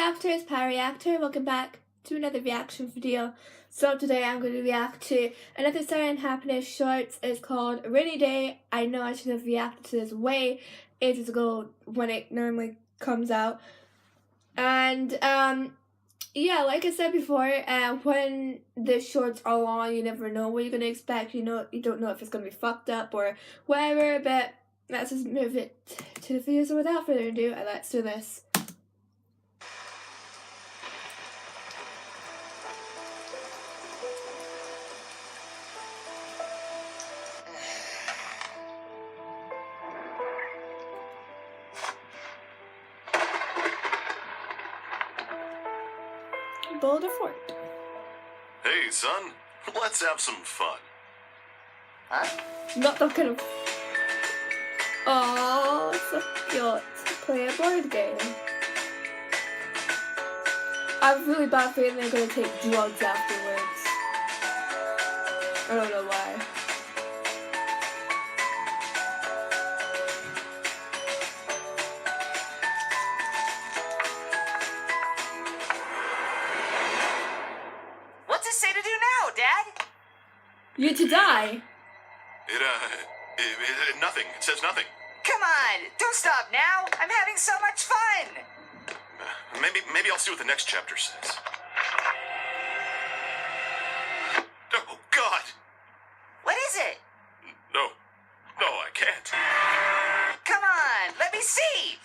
reactors, ParaReactor, welcome back to another reaction video. So today I'm going to react to another Cyanide Happiness short. It's called Rainy Day. I know I should have reacted to this way ages ago when it normally comes out. And yeah, like I said before, when the shorts are long, you never know what you're going to expect. You don't know if it's going to be fucked up or whatever, but let's just move it to the video. So without further ado, let's do this. Boulder Fort. Hey, son. Let's have some fun. Huh? Not that kind of... Oh, it's so cute. Play a board game. I have a really bad feeling they're gonna take drugs afterwards. I don't know why. What's it say to do now, Dad? You to die? Nothing. It says nothing. Come on, don't stop now. I'm having so much fun. Maybe I'll see what the next chapter says. Oh, God! What is it? No, I can't. Come on, let me see.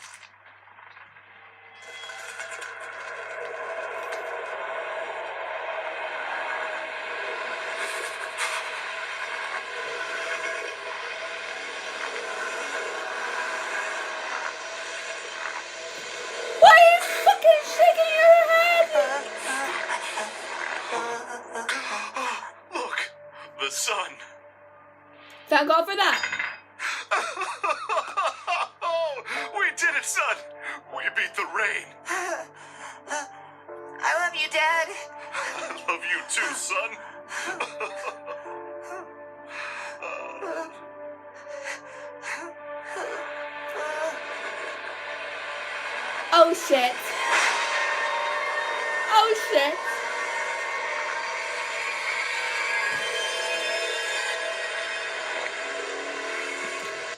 Why are you fucking shaking your head? Look, the sun. Thank God for that. Oh, we did it, son. We beat the rain. I love you, Dad. I love you too, son. Oh shit. Oh shit.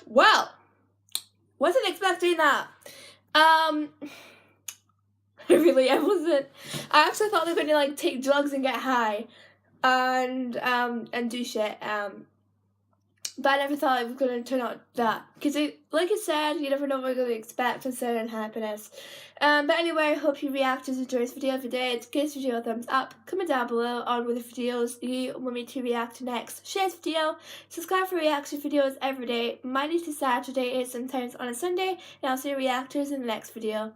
Well, wasn't expecting that. I wasn't. I actually thought they were gonna like take drugs and get high and do shit. But I never thought it was going to turn out that. Because, like I said, you never know what you're going to expect with Cyanide Happiness. But anyway, I hope you reacted to this video. If you did, give this video a thumbs up. Comment down below on what the videos you want me to react to next. Share this video. Subscribe for reaction videos every day. Monday to Saturday is sometimes on a Sunday. And I'll see you reactors in the next video.